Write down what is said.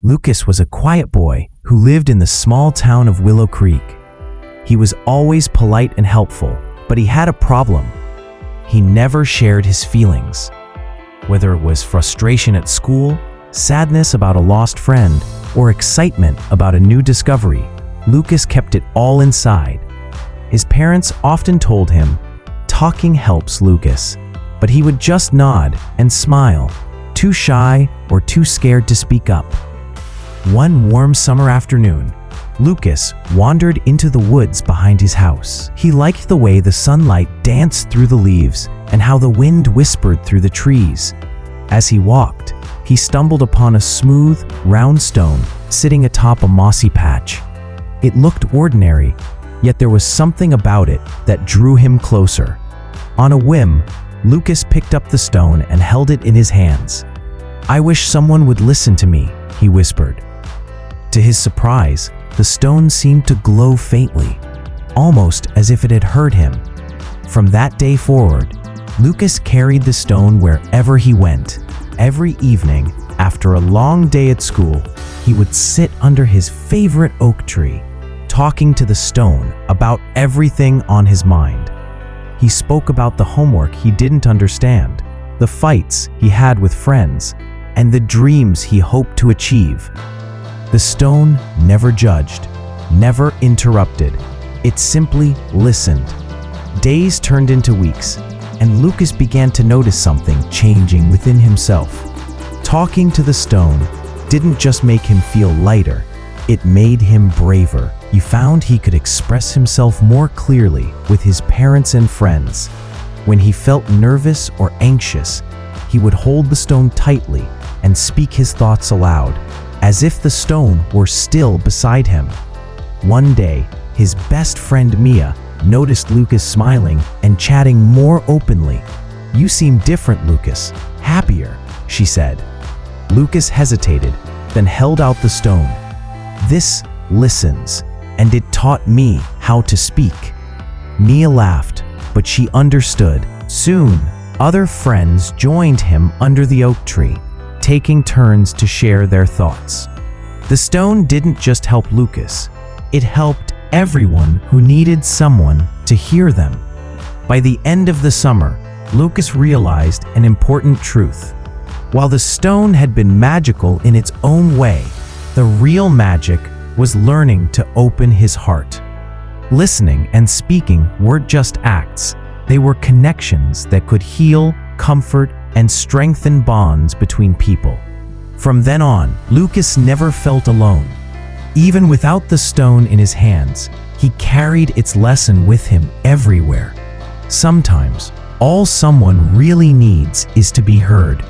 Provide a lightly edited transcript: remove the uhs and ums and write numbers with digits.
Lucas was a quiet boy who lived in the small town of Willow Creek. He was always polite and helpful, but he had a problem. He never shared his feelings. Whether it was frustration at school, sadness about a lost friend, or excitement about a new discovery, Lucas kept it all inside. His parents often told him, "Talking helps, Lucas," but he would just nod and smile, too shy or too scared to speak up. One warm summer afternoon, Lucas wandered into the woods behind his house. He liked the way the sunlight danced through the leaves and how the wind whispered through the trees. As he walked, he stumbled upon a smooth, round stone sitting atop a mossy patch. It looked ordinary, yet there was something about it that drew him closer. On a whim, Lucas picked up the stone and held it in his hands. "I wish someone would listen to me," he whispered. To his surprise, the stone seemed to glow faintly, almost as if it had heard him. From that day forward, Lucas carried the stone wherever he went. Every evening, after a long day at school, he would sit under his favorite oak tree, talking to the stone about everything on his mind. He spoke about the homework he didn't understand, the fights he had with friends, and the dreams he hoped to achieve. The stone never judged, never interrupted. It simply listened. Days turned into weeks, and Lucas began to notice something changing within himself. Talking to the stone didn't just make him feel lighter, it made him braver. He found he could express himself more clearly with his parents and friends. When he felt nervous or anxious, he would hold the stone tightly and speak his thoughts aloud, as if the stone were still beside him. One day, his best friend Mia noticed Lucas smiling and chatting more openly. "You seem different, Lucas. Happier," she said. Lucas hesitated, then held out the stone. "This listens, and it taught me how to speak." Mia laughed, but she understood. Soon, other friends joined him under the oak tree, taking turns to share their thoughts. The stone didn't just help Lucas, it helped everyone who needed someone to hear them. By the end of the summer, Lucas realized an important truth. While the stone had been magical in its own way, the real magic was learning to open his heart. Listening and speaking weren't just acts, they were connections that could heal, comfort, and strengthen bonds between people. From then on, Lucas never felt alone. Even without the stone in his hands, he carried its lesson with him everywhere. Sometimes, all someone really needs is to be heard.